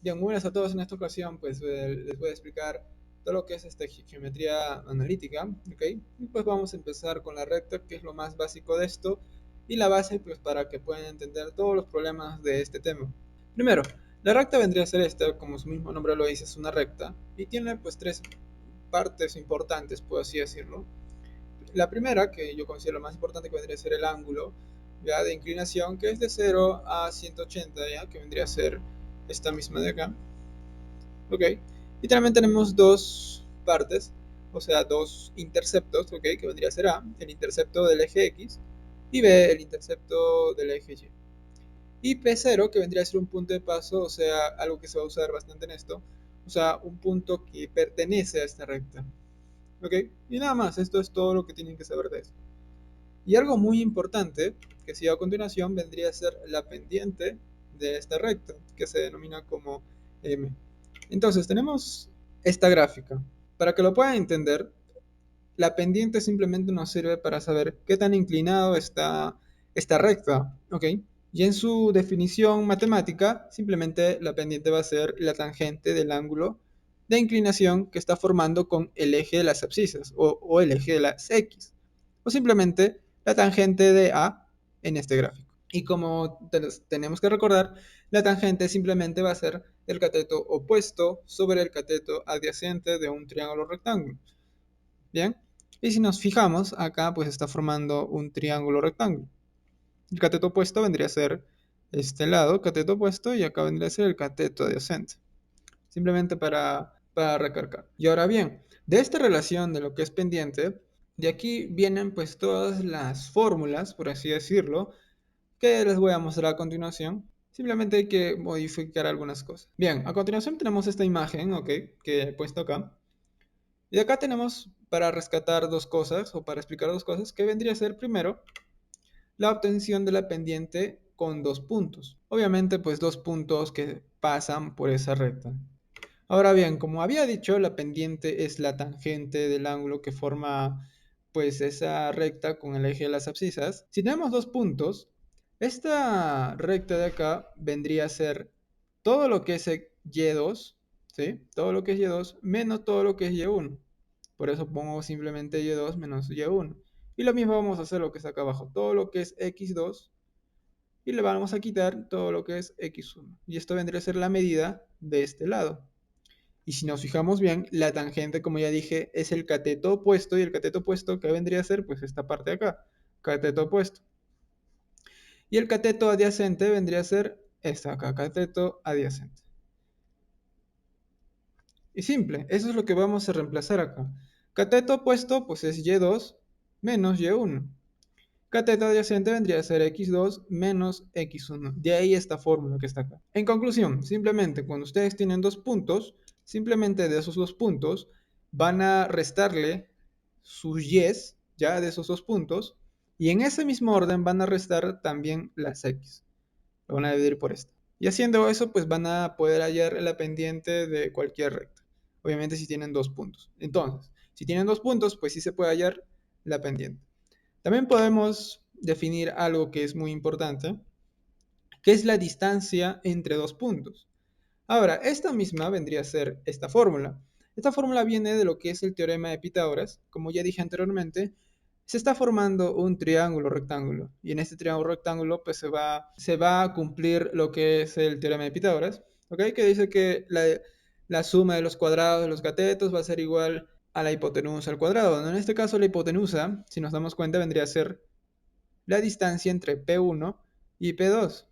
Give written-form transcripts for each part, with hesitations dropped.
Bien, muy buenas a todos. En esta ocasión pues les voy a explicar todo lo que es geometría analítica, ¿ok? Y pues vamos a empezar con la recta, que es lo más básico de esto, y la base pues para que puedan entender todos los problemas de este tema. Primero, la recta vendría a ser esta, como su mismo nombre lo dice, es una recta, y tiene pues tres partes importantes, por así decirlo. La primera, que yo considero la más importante, que vendría a ser el ángulo, ¿ya? De inclinación, que es de 0 a 180, ¿ya? Que vendría a ser esta misma de acá. ¿Ok? Y también tenemos dos partes, o sea, dos interceptos, ¿ok? Que vendría a ser A, el intercepto del eje X, y B, el intercepto del eje Y. Y P0, que vendría a ser un punto de paso, o sea, algo que se va a usar bastante en esto, o sea, un punto que pertenece a esta recta. ¿Ok? Y nada más, esto es todo lo que tienen que saber de eso. Y algo muy importante, que sigue a continuación, vendría a ser la pendiente de esta recta, que se denomina como M. Entonces, tenemos esta gráfica. Para que lo puedan entender, la pendiente simplemente nos sirve para saber qué tan inclinado está esta recta, ¿ok? Y en su definición matemática, simplemente la pendiente va a ser la tangente del ángulo de inclinación que está formando con el eje de las abscisas o el eje de las X. O simplemente la tangente de A en este gráfico. Y como tenemos que recordar, la tangente simplemente va a ser el cateto opuesto sobre el cateto adyacente de un triángulo rectángulo. Bien, y si nos fijamos, acá pues está formando un triángulo rectángulo. El cateto opuesto vendría a ser este lado, cateto opuesto, y acá vendría a ser el cateto adyacente. Simplemente para recargar. Y ahora bien, de esta relación de lo que es pendiente, de aquí vienen pues todas las fórmulas, por así decirlo, que les voy a mostrar a continuación. Simplemente hay que modificar algunas cosas. Bien, a continuación tenemos esta imagen, ¿ok? Que he puesto acá. Y acá tenemos para rescatar dos cosas, o para explicar dos cosas, que vendría a ser primero la obtención de la pendiente con dos puntos. Obviamente, pues dos puntos que pasan por esa recta. Ahora bien, como había dicho, la pendiente es la tangente del ángulo que forma pues esa recta con el eje de las abscisas. Si tenemos dos puntos, esta recta de acá vendría a ser todo lo que es y2, ¿sí? Todo lo que es y2 menos todo lo que es y1. Por eso pongo simplemente y2 menos y1. Y lo mismo vamos a hacer lo que está acá abajo, todo lo que es x2 y le vamos a quitar todo lo que es x1. Y esto vendría a ser la medida de este lado. Y si nos fijamos bien, la tangente, como ya dije, es el cateto opuesto. Y el cateto opuesto, ¿qué vendría a ser? Pues esta parte de acá, cateto opuesto. Y el cateto adyacente vendría a ser esta acá, cateto adyacente. Y simple, eso es lo que vamos a reemplazar acá. Cateto opuesto, pues es y2 menos y1. Cateto adyacente vendría a ser x2 menos x1. De ahí esta fórmula que está acá. En conclusión, simplemente cuando ustedes tienen dos puntos, simplemente de esos dos puntos van a restarle sus y's, ya de esos dos puntos, y en ese mismo orden van a restar también las x. Lo van a dividir por esto. Y haciendo eso, pues van a poder hallar la pendiente de cualquier recta. Obviamente si tienen dos puntos. Entonces, si tienen dos puntos, pues sí se puede hallar la pendiente. También podemos definir algo que es muy importante, que es la distancia entre dos puntos. Ahora, esta misma vendría a ser esta fórmula. Esta fórmula viene de lo que es el teorema de Pitágoras. Como ya dije anteriormente, se está formando un triángulo rectángulo. Y en este triángulo rectángulo pues se va a cumplir lo que es el teorema de Pitágoras. ¿Ok? Que dice que la suma de los cuadrados de los catetos va a ser igual a la hipotenusa al cuadrado. En este caso la hipotenusa, si nos damos cuenta, vendría a ser la distancia entre P1 y P2.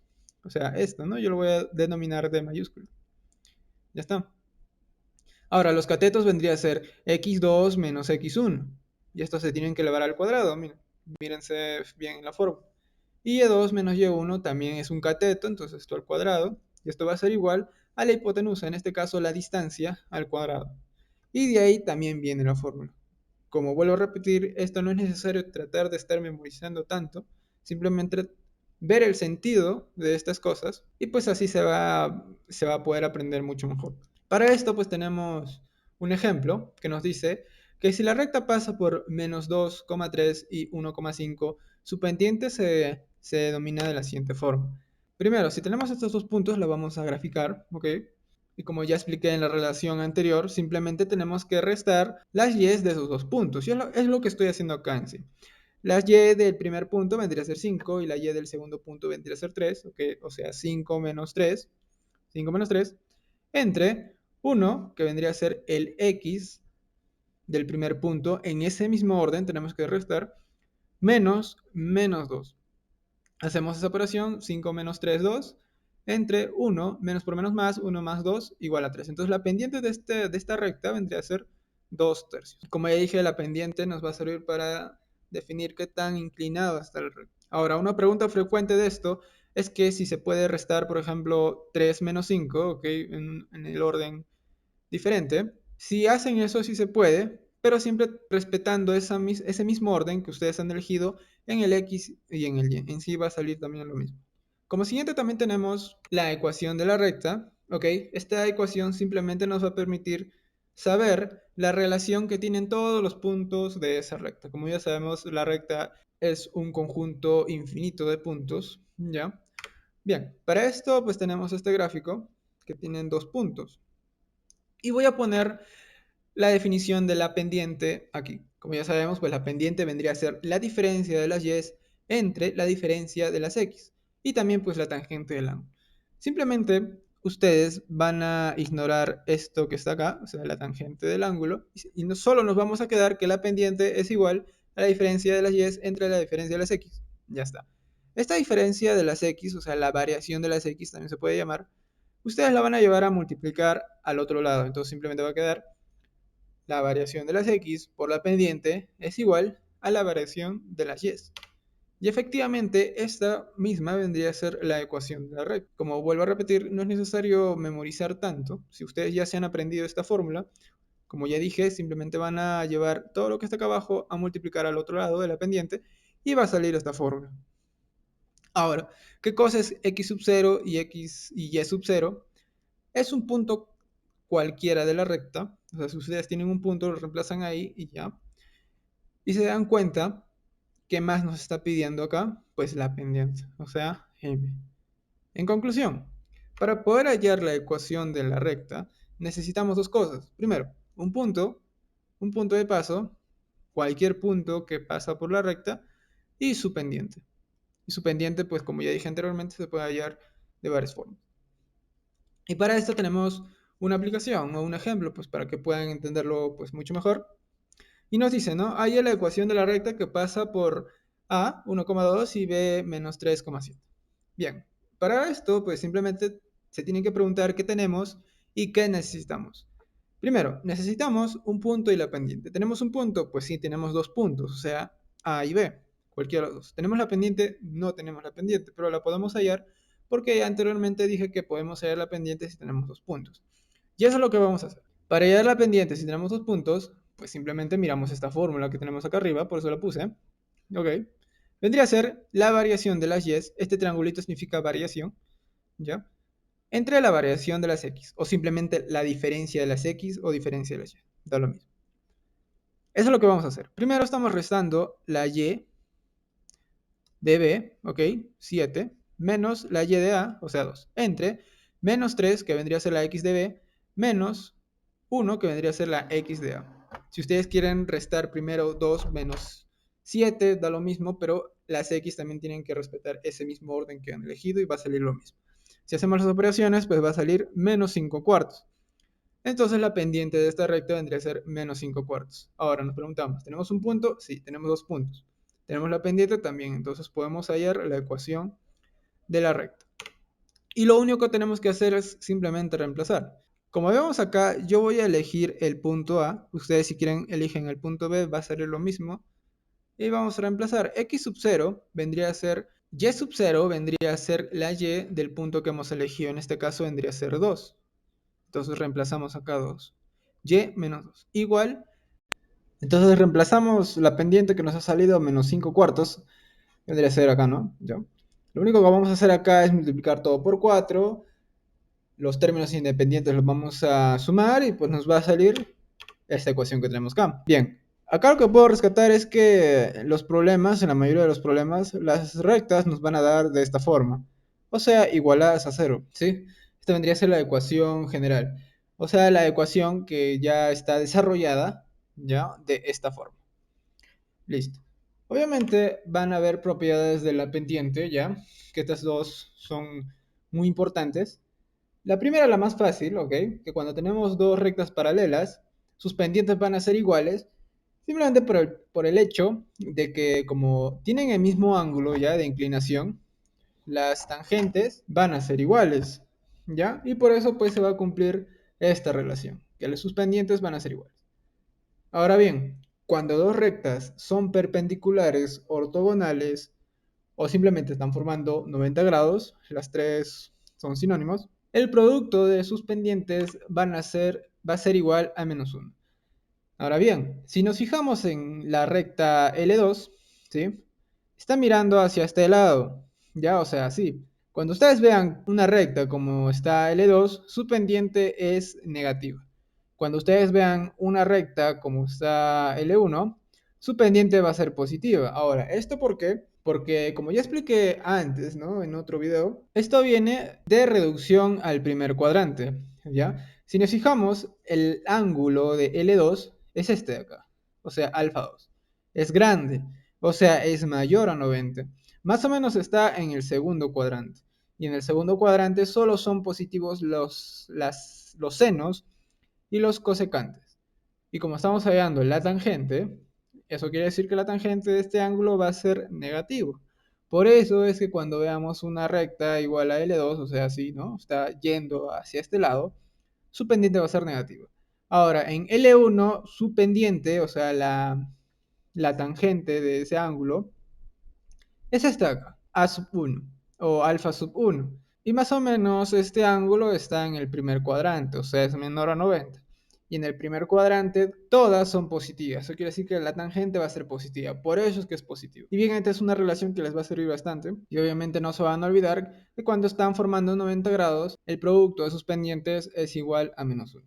O sea, esto, ¿no? Yo lo voy a denominar D mayúsculo. Ya está. Ahora, los catetos vendría a ser x2 menos x1. Y estos se tienen que elevar al cuadrado. Miren, mírense bien en la forma. Y y2 menos y1 también es un cateto, entonces esto al cuadrado. Y esto va a ser igual a la hipotenusa, en este caso la distancia al cuadrado. Y de ahí también viene la fórmula. Como vuelvo a repetir, esto no es necesario tratar de estar memorizando tanto, simplemente ver el sentido de estas cosas y pues así se va a poder aprender mucho mejor. Para esto pues tenemos un ejemplo que nos dice que si la recta pasa por menos 2,3 y 1,5, su pendiente se denomina de la siguiente forma. Primero, si tenemos estos dos puntos, lo vamos a graficar, ¿ok? Y como ya expliqué en la relación anterior, simplemente tenemos que restar las y de esos dos puntos. Y es lo que estoy haciendo acá en sí. La y del primer punto vendría a ser 5 y la y del segundo punto vendría a ser 3, ¿ok? O sea, 5 menos 3, 5 menos 3, entre 1, que vendría a ser el x del primer punto. En ese mismo orden tenemos que restar menos 2. Hacemos esa operación, 5 menos 3, 2, entre 1, menos por menos más, 1 más 2, igual a 3. Entonces la pendiente de esta recta vendría a ser 2 tercios. Como ya dije, la pendiente nos va a servir para definir qué tan inclinado está el recto. Ahora, una pregunta frecuente de esto es que si se puede restar, por ejemplo, 3 menos 5, ¿ok? En el orden diferente. Si hacen eso, sí se puede, pero siempre respetando ese mismo orden que ustedes han elegido en el X y en el Y. En sí va a salir también lo mismo. Como siguiente también tenemos la ecuación de la recta. ¿Ok? Esta ecuación simplemente nos va a permitir saber la relación que tienen todos los puntos de esa recta. Como ya sabemos, la recta es un conjunto infinito de puntos, ¿ya? Bien, para esto pues tenemos este gráfico que tienen dos puntos. Y voy a poner la definición de la pendiente aquí. Como ya sabemos, pues la pendiente vendría a ser la diferencia de las y entre la diferencia de las x. Y también pues la tangente del ángulo. Simplemente ustedes van a ignorar esto que está acá, o sea, la tangente del ángulo. Y no solo nos vamos a quedar que la pendiente es igual a la diferencia de las y entre la diferencia de las x. Ya está. Esta diferencia de las x, o sea, la variación de las x también se puede llamar, ustedes la van a llevar a multiplicar al otro lado. Entonces simplemente va a quedar la variación de las x por la pendiente es igual a la variación de las y. Y efectivamente, esta misma vendría a ser la ecuación de la recta. Como vuelvo a repetir, no es necesario memorizar tanto. Si ustedes ya se han aprendido esta fórmula, como ya dije, simplemente van a llevar todo lo que está acá abajo a multiplicar al otro lado de la pendiente y va a salir esta fórmula. Ahora, ¿qué cosa es x sub 0 y x y y sub 0? Es un punto cualquiera de la recta. O sea, si ustedes tienen un punto, lo reemplazan ahí y ya. Y se dan cuenta, ¿qué más nos está pidiendo acá? Pues la pendiente, o sea, m. En conclusión, para poder hallar la ecuación de la recta, necesitamos dos cosas. Primero, un punto de paso, cualquier punto que pasa por la recta, y su pendiente. Y su pendiente, pues como ya dije anteriormente, se puede hallar de varias formas. Y para esto tenemos una aplicación o un ejemplo, pues para que puedan entenderlo pues mucho mejor. Y nos dice, ¿no? Hay la ecuación de la recta que pasa por A, 1,2 y B, menos 3,7. Bien, para esto, pues simplemente se tiene que preguntar qué tenemos y qué necesitamos. Primero, necesitamos un punto y la pendiente. ¿Tenemos un punto? Pues sí, tenemos dos puntos, o sea, A y B, cualquiera de los dos. ¿Tenemos la pendiente? No tenemos la pendiente, pero la podemos hallar porque anteriormente dije que podemos hallar la pendiente si tenemos dos puntos. Y eso es lo que vamos a hacer. Para hallar la pendiente, si tenemos dos puntos, pues simplemente miramos esta fórmula que tenemos acá arriba, por eso la puse. Ok. Vendría a ser la variación de las y. Este triangulito significa variación, ¿ya? Entre la variación de las x, o simplemente la diferencia de las x o diferencia de las y. Da lo mismo. Eso es lo que vamos a hacer. Primero estamos restando la y de b, ok, 7, menos la y de a, o sea 2, entre menos 3, que vendría a ser la x de b, menos 1, que vendría a ser la x de a. Si ustedes quieren restar primero 2 menos 7, da lo mismo, pero las x también tienen que respetar ese mismo orden que han elegido y va a salir lo mismo. Si hacemos las operaciones, pues va a salir menos 5 cuartos. Entonces la pendiente de esta recta vendría a ser menos 5 cuartos. Ahora nos preguntamos, ¿tenemos un punto? Sí, tenemos dos puntos. Tenemos la pendiente también, entonces podemos hallar la ecuación de la recta. Y lo único que tenemos que hacer es simplemente reemplazar. Como vemos acá, yo voy a elegir el punto A. Ustedes si quieren eligen el punto B, va a salir lo mismo. Y vamos a reemplazar. X sub 0 vendría a ser, Y sub 0 vendría a ser la Y del punto que hemos elegido. En este caso vendría a ser 2. Entonces reemplazamos acá 2. Y menos 2. Igual, entonces reemplazamos la pendiente que nos ha salido menos 5 cuartos. Vendría a ser acá, ¿no? ¿Ya? Lo único que vamos a hacer acá es multiplicar todo por 4. Los términos independientes los vamos a sumar y pues nos va a salir esta ecuación que tenemos acá. Bien, acá lo que puedo rescatar es que los problemas, en la mayoría de los problemas, las rectas nos van a dar de esta forma, o sea, igualadas a cero, ¿sí? Esta vendría a ser la ecuación general, o sea, la ecuación que ya está desarrollada, ¿ya? De esta forma. Listo. Obviamente van a haber propiedades de la pendiente, ¿ya? Que estas dos son muy importantes. La primera, la más fácil, ¿ok? Que cuando tenemos dos rectas paralelas, sus pendientes van a ser iguales, simplemente por el hecho de que como tienen el mismo ángulo ya de inclinación, las tangentes van a ser iguales, ¿ya? Y por eso pues se va a cumplir esta relación, que sus pendientes van a ser iguales. Ahora bien, cuando dos rectas son perpendiculares, ortogonales o simplemente están formando 90 grados, las tres son sinónimos, el producto de sus pendientes va a ser igual a menos 1. Ahora bien, si nos fijamos en la recta L2, ¿sí? Está mirando hacia este lado, ¿ya? O sea, sí. Cuando ustedes vean una recta como está L2, su pendiente es negativa. Cuando ustedes vean una recta como está L1, su pendiente va a ser positiva. Ahora, ¿esto por qué? Porque como ya expliqué antes, ¿no? En otro video, esto viene de reducción al primer cuadrante, ¿ya? Si nos fijamos, el ángulo de L2 es este de acá, o sea, alfa 2. Es grande, o sea, es mayor a 90. Más o menos está en el segundo cuadrante. Y en el segundo cuadrante solo son positivos los senos y los cosecantes. Y como estamos hallando la tangente, eso quiere decir que la tangente de este ángulo va a ser negativo. Por eso es que cuando veamos una recta igual a L2, o sea, así, ¿no? Está yendo hacia este lado, su pendiente va a ser negativo. Ahora, en L1, su pendiente, o sea, la tangente de ese ángulo, es esta de acá, A sub 1 o alfa sub 1. Y más o menos este ángulo está en el primer cuadrante, o sea, es menor a 90. Y en el primer cuadrante todas son positivas. Eso quiere decir que la tangente va a ser positiva. Por eso es que es positivo. Y bien, esta es una relación que les va a servir bastante. Y obviamente no se van a olvidar que cuando están formando 90 grados, el producto de sus pendientes es igual a menos 1.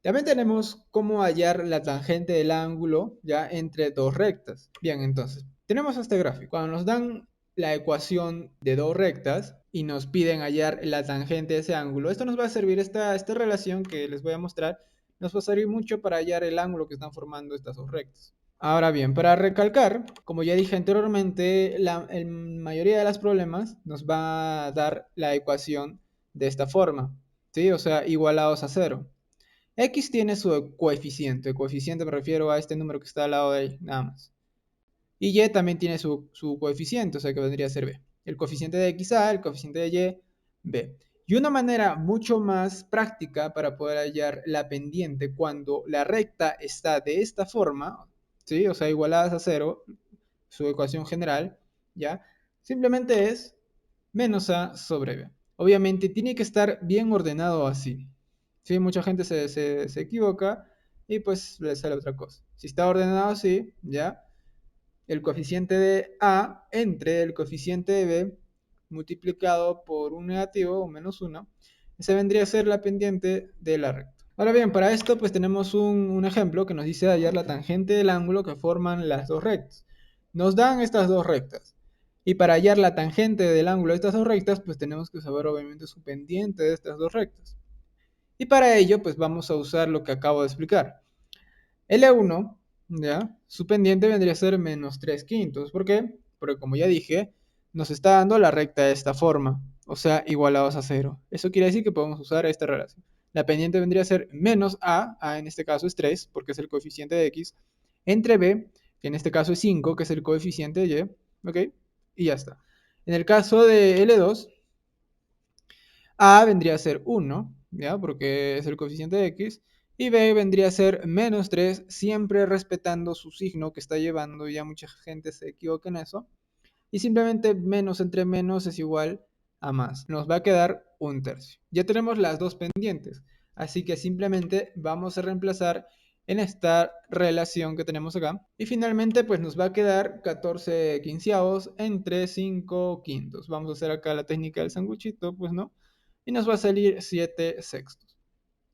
También tenemos cómo hallar la tangente del ángulo ya entre dos rectas. Bien, entonces, tenemos este gráfico. Cuando nos dan la ecuación de dos rectas y nos piden hallar la tangente de ese ángulo, esto nos va a servir, esta relación que les voy a mostrar, nos va a servir mucho para hallar el ángulo que están formando estas dos rectas. Ahora bien, para recalcar, como ya dije anteriormente, la mayoría de los problemas nos va a dar la ecuación de esta forma, ¿sí? O sea, igualados a cero. X tiene su coeficiente. Coeficiente me refiero a este número que está al lado de él, nada más. Y Y también tiene su coeficiente, o sea que vendría a ser B. El coeficiente de X A, el coeficiente de Y, B. Y una manera mucho más práctica para poder hallar la pendiente cuando la recta está de esta forma, ¿sí? O sea, igualadas a cero, su ecuación general, ¿ya? Simplemente es menos A sobre B. Obviamente tiene que estar bien ordenado así. Sí, mucha gente se equivoca y pues le sale otra cosa. Si está ordenado así, ¿ya? El coeficiente de A entre el coeficiente de B multiplicado por un negativo o menos 1, ese vendría a ser la pendiente de la recta. Ahora bien, para esto pues tenemos un ejemplo que nos dice hallar la tangente del ángulo que forman las dos rectas. Nos dan estas dos rectas. Y para hallar la tangente del ángulo de estas dos rectas, pues tenemos que saber obviamente su pendiente de estas dos rectas. Y para ello, pues vamos a usar lo que acabo de explicar. L1, ¿ya? Su pendiente vendría a ser menos 3 quintos. ¿Por qué? Porque como ya dije, nos está dando la recta de esta forma, o sea, igualados a cero. Eso quiere decir que podemos usar esta relación. La pendiente vendría a ser menos A en este caso es 3, porque es el coeficiente de X, entre B, que en este caso es 5, que es el coeficiente de Y, ¿ok? Y ya está. En el caso de L2, A vendría a ser 1, ¿ya? Porque es el coeficiente de X. Y B vendría a ser menos 3, siempre respetando su signo que está llevando. Ya mucha gente se equivoca en eso. Y simplemente menos entre menos es igual a más. Nos va a quedar un tercio. Ya tenemos las dos pendientes. Así que simplemente vamos a reemplazar en esta relación que tenemos acá. Y finalmente pues nos va a quedar 14 quinceavos entre 5 quintos. Vamos a hacer acá la técnica del sanguchito, pues no. Y nos va a salir 7 sextos.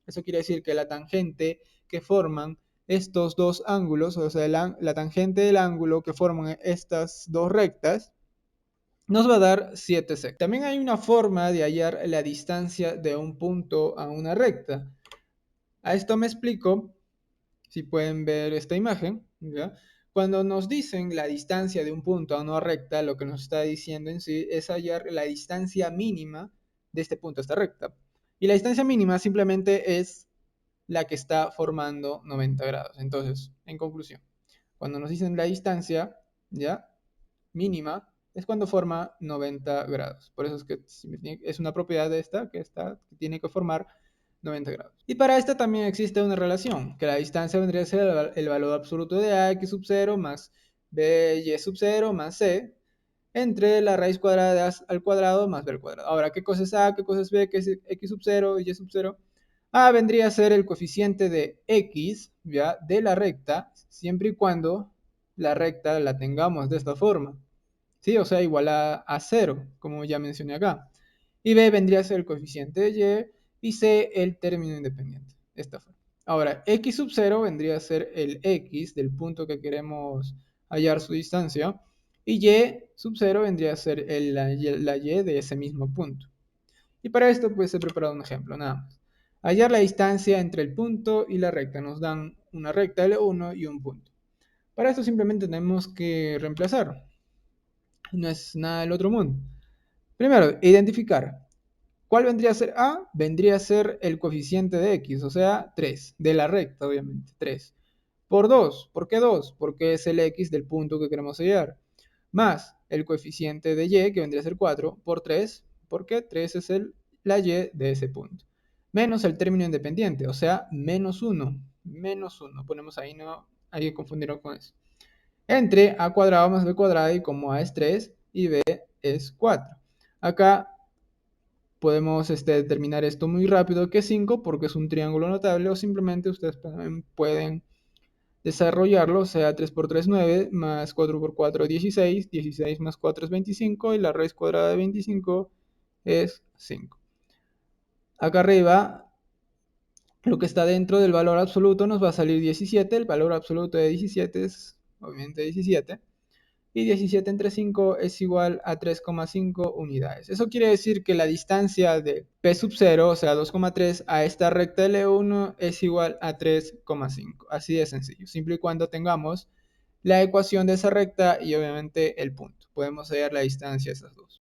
Eso quiere decir que la tangente que forman estos dos ángulos, o sea, la tangente del ángulo que forman estas dos rectas, nos va a dar 7 sec. También hay una forma de hallar la distancia de un punto a una recta. A esto me explico, si pueden ver esta imagen, ¿ya? Cuando nos dicen la distancia de un punto a una recta, lo que nos está diciendo en sí es hallar la distancia mínima de este punto a esta recta. Y la distancia mínima simplemente es la que está formando 90 grados. Entonces, en conclusión, cuando nos dicen la distancia, ¿ya? Mínima, es cuando forma 90 grados. Por eso es que es una propiedad de esta que tiene que formar 90 grados. Y para esta también existe una relación, que la distancia vendría a ser el valor absoluto de a x sub 0 más b y sub 0 más c entre la raíz cuadrada de a al cuadrado más b al cuadrado. Ahora, ¿qué cosa es a? ¿Qué cosa es b? ¿Qué es x sub 0 y y sub 0? A vendría a ser el coeficiente de x, ¿ya? De la recta, siempre y cuando la recta la tengamos de esta forma. ¿Sí? O sea, igual a 0, como ya mencioné acá. Y b vendría a ser el coeficiente de y c el término independiente. Esta forma. Ahora, x sub 0 vendría a ser el x del punto que queremos hallar su distancia. Y y sub 0 vendría a ser la y de ese mismo punto. Y para esto pues he preparado un ejemplo, nada más. Hallar la distancia entre el punto y la recta. Nos dan una recta L1 y un punto. Para esto simplemente tenemos que reemplazar. No es nada del otro mundo. Primero, identificar. ¿Cuál vendría a ser A? Vendría a ser el coeficiente de X, o sea, 3, de la recta, obviamente, 3. Por 2, ¿por qué 2? Porque es el X del punto que queremos hallar. Más el coeficiente de Y, que vendría a ser 4, por 3, porque 3 es la Y de ese punto. Menos el término independiente, o sea, menos 1. Menos 1, ponemos ahí, no hay que confundirlo con eso. Entre a cuadrado más b cuadrado, y como a es 3 y b es 4. Acá podemos determinar esto muy rápido, que es 5, porque es un triángulo notable, o simplemente ustedes pueden desarrollarlo, o sea, 3 por 3, 9, más 4 por 4, 16, 16 más 4 es 25, y la raíz cuadrada de 25 es 5. Acá arriba, lo que está dentro del valor absoluto nos va a salir 17, el valor absoluto de 17 es obviamente 17, y 17 entre 5 es igual a 3,5 unidades. Eso quiere decir que la distancia de P sub 0, o sea 2,3, a esta recta L1 es igual a 3,5. Así de sencillo, siempre y cuando tengamos la ecuación de esa recta y obviamente el punto. Podemos hallar la distancia de esas dos.